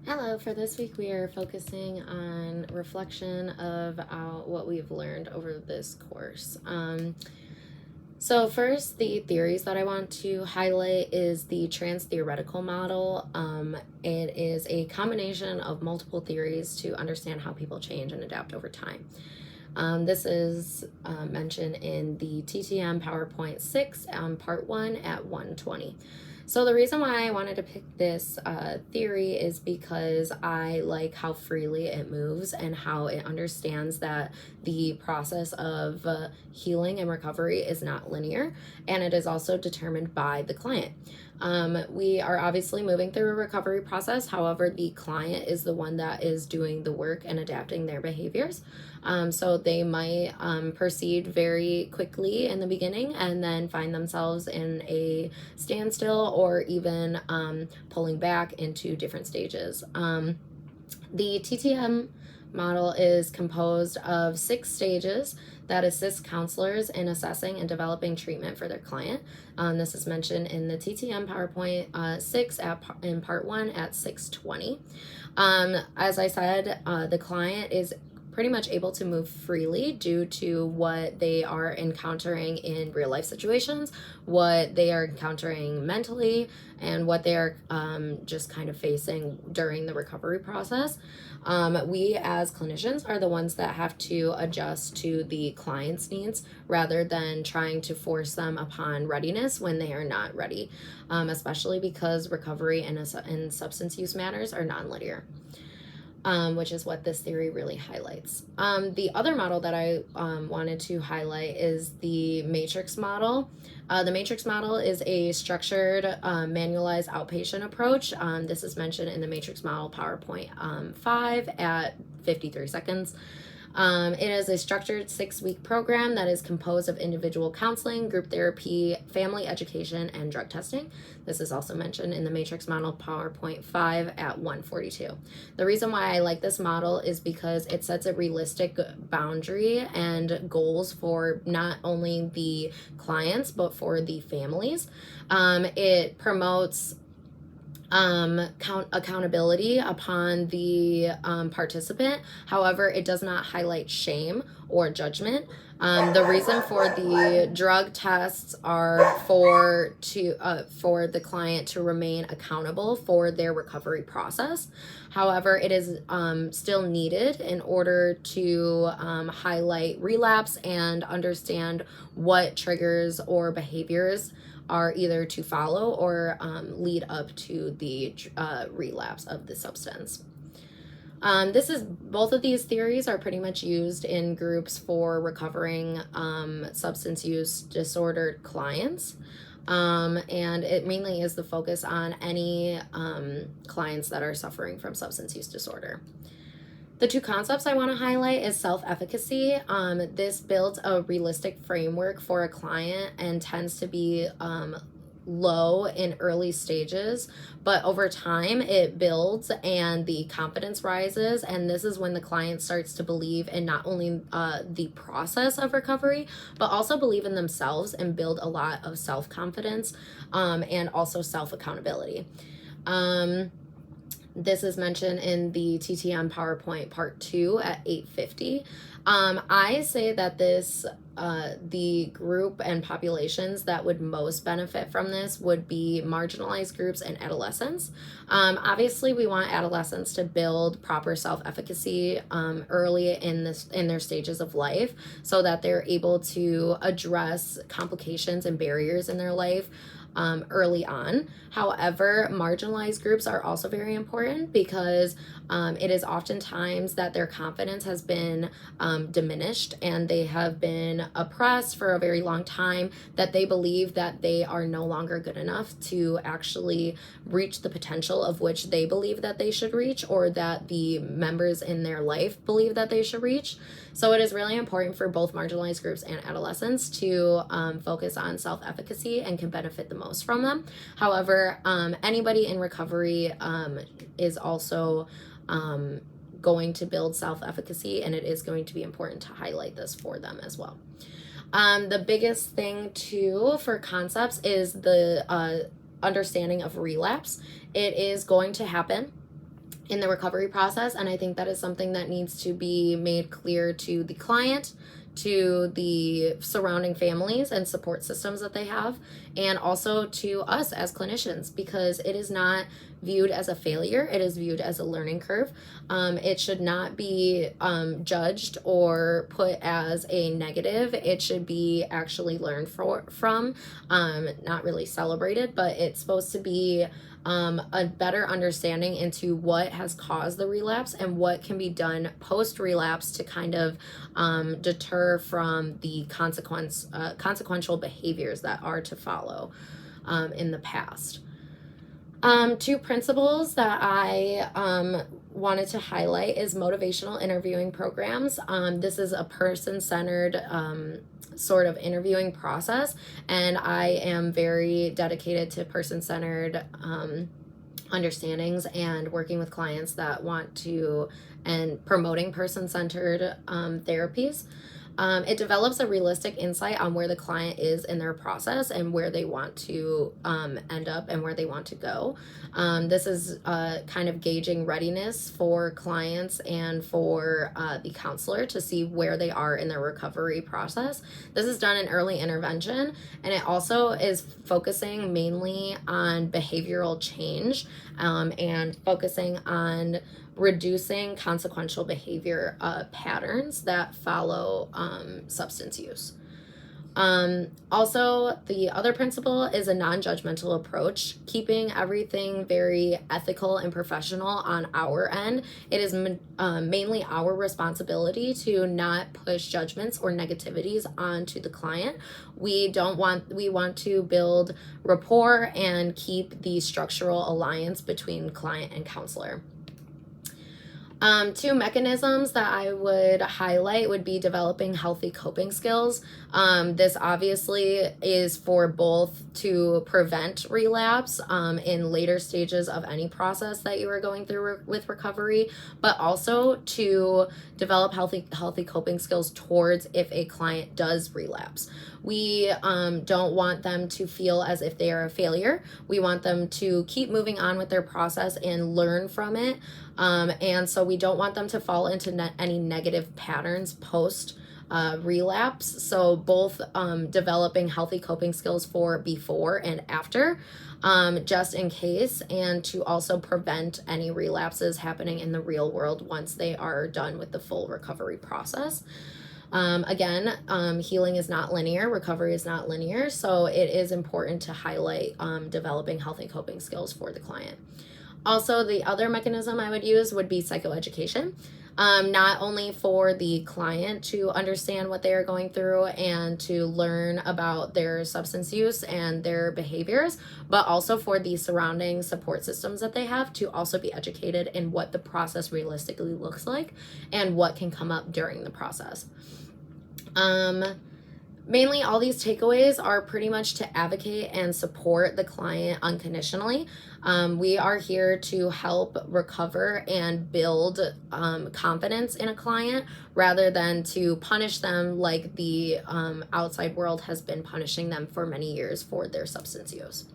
Hello, for this week we are focusing on reflection of what we've learned over this course. So first, the theories that I want to highlight is the trans-theoretical model. It is a combination of multiple theories to understand how people change and adapt over time. This is mentioned in the TTM PowerPoint 6 Part 1 at 120. So the reason why I wanted to pick this theory is because I like how freely it moves and how it understands that the process of healing and recovery is not linear, and it is also determined by the client. We are obviously moving through a recovery process. However, the client is the one that is doing the work and adapting their behaviors. So they might proceed very quickly in the beginning and then find themselves in a standstill or even pulling back into different stages. The TTM model is composed of 6 stages that assist counselors in assessing and developing treatment for their client. This is mentioned in the TTM PowerPoint 6 in Part 1 at 620. As I said, the client is pretty much able to move freely due to what they are encountering in real life situations, what they are encountering mentally, and what they are just kind of facing during the recovery process. We as clinicians are the ones that have to adjust to the client's needs rather than trying to force them upon readiness when they are not ready, especially because recovery and substance use matters are nonlinear. Which is what this theory really highlights. The other model that I wanted to highlight is the matrix model. The matrix model is a structured, manualized outpatient approach. This is mentioned in the matrix model PowerPoint 5 at 53 seconds. It is a structured 6-week program that is composed of individual counseling, group therapy, family education, and drug testing. This is also mentioned in the Matrix Model PowerPoint 5 at 142. The reason why I like this model is because it sets a realistic boundary and goals for not only the clients, but for the families. It promotes accountability upon the participant. However, it does not highlight shame or judgment. The reason for the drug tests are for the client to remain accountable for their recovery process. However, it is still needed in order to highlight relapse and understand what triggers or behaviors are either to follow or lead up to the relapse of the substance. Both of these theories are pretty much used in groups for recovering substance use disordered clients. And it mainly is the focus on any clients that are suffering from substance use disorder. The 2 concepts I want to highlight is self-efficacy. This builds a realistic framework for a client and tends to be low in early stages, but over time it builds and the confidence rises, and this is when the client starts to believe in not only the process of recovery, but also believe in themselves and build a lot of self-confidence and also self-accountability. This is mentioned in the TTM PowerPoint Part 2 at 850. I say that the group and populations that would most benefit from this would be marginalized groups and adolescents. Obviously, we want adolescents to build proper self-efficacy early in their stages of life so that they're able to address complications and barriers in their life early on. However, marginalized groups are also very important because it is oftentimes that their confidence has been diminished and they have been oppressed for a very long time, that they believe that they are no longer good enough to actually reach the potential of which they believe that they should reach, or that the members in their life believe that they should reach. So it is really important for both marginalized groups and adolescents to focus on self-efficacy and can benefit the most from them. However, anybody in recovery is also going to build self-efficacy, and it is going to be important to highlight this for them as well. The biggest thing too for concepts is the understanding of relapse. It is going to happen. in the recovery process. And I think that is something that needs to be made clear to the client, to the surrounding families and support systems that they have, and also to us as clinicians, because it is not viewed as a failure. It is viewed as a learning curve. It should not be judged or put as a negative. It should be actually learned from, not really celebrated, but it's supposed to be a better understanding into what has caused the relapse and what can be done post relapse to kind of deter from the consequential behaviors that are to follow in the past. Two principles that I wanted to highlight is motivational interviewing programs. This is a person-centered sort of interviewing process, and I am very dedicated to person-centered understandings and working with clients that want to and promoting person-centered therapies. It develops a realistic insight on where the client is in their process and where they want to end up and where they want to go. This is kind of gauging readiness for clients and for the counselor to see where they are in their recovery process. This is done in early intervention, and it also is focusing mainly on behavioral change and focusing on reducing consequential behavior patterns that follow substance use. Also, the other principle is a non-judgmental approach, keeping everything very ethical and professional on our end. It is mainly our responsibility to not push judgments or negativities onto the client. We want to build rapport and keep the structural alliance between client and counselor. Two mechanisms that I would highlight would be developing healthy coping skills. This obviously is for both to prevent relapse in later stages of any process that you are going through with recovery, but also to develop healthy coping skills towards if a client does relapse. We don't want them to feel as if they are a failure. We want them to keep moving on with their process and learn from it. And so we don't want them to fall into any negative patterns post relapse. So both developing healthy coping skills for before and after, just in case, and to also prevent any relapses happening in the real world once they are done with the full recovery process. Again, healing is not linear, recovery is not linear, so it is important to highlight developing healthy coping skills for the client. Also, the other mechanism I would use would be psychoeducation, not only for the client to understand what they are going through and to learn about their substance use and their behaviors, but also for the surrounding support systems that they have to also be educated in what the process realistically looks like and what can come up during the process. Mainly, all these takeaways are pretty much to advocate and support the client unconditionally. We are here to help recover and build confidence in a client rather than to punish them like the outside world has been punishing them for many years for their substance use.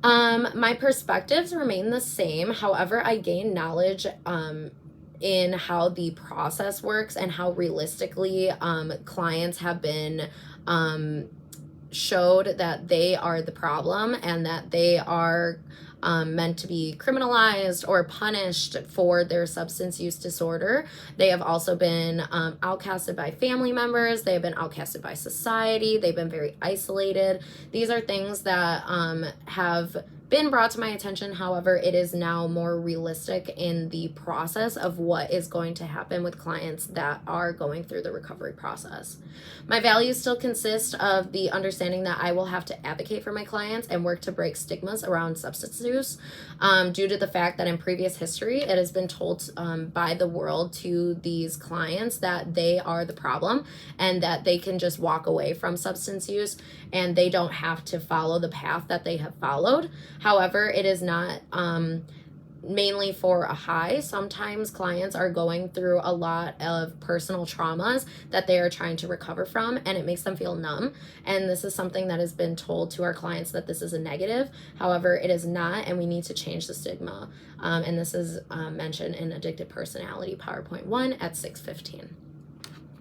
My perspectives remain the same. However, I gain knowledge in how the process works and how realistically clients have been showed that they are the problem and that they are meant to be criminalized or punished for their substance use disorder. They have also been outcasted by family members. They have been outcasted by society. They've been very isolated. These are things that have been brought to my attention. However, it is now more realistic in the process of what is going to happen with clients that are going through the recovery process. My values still consist of the understanding that I will have to advocate for my clients and work to break stigmas around substance use due to the fact that in previous history, it has been told by the world to these clients that they are the problem and that they can just walk away from substance use and they don't have to follow the path that they have followed. However, it is not mainly for a high. Sometimes clients are going through a lot of personal traumas that they are trying to recover from, and it makes them feel numb. And this is something that has been told to our clients that this is a negative. However, it is not, and we need to change the stigma. And this is mentioned in Addicted Personality PowerPoint 1 at 6:15.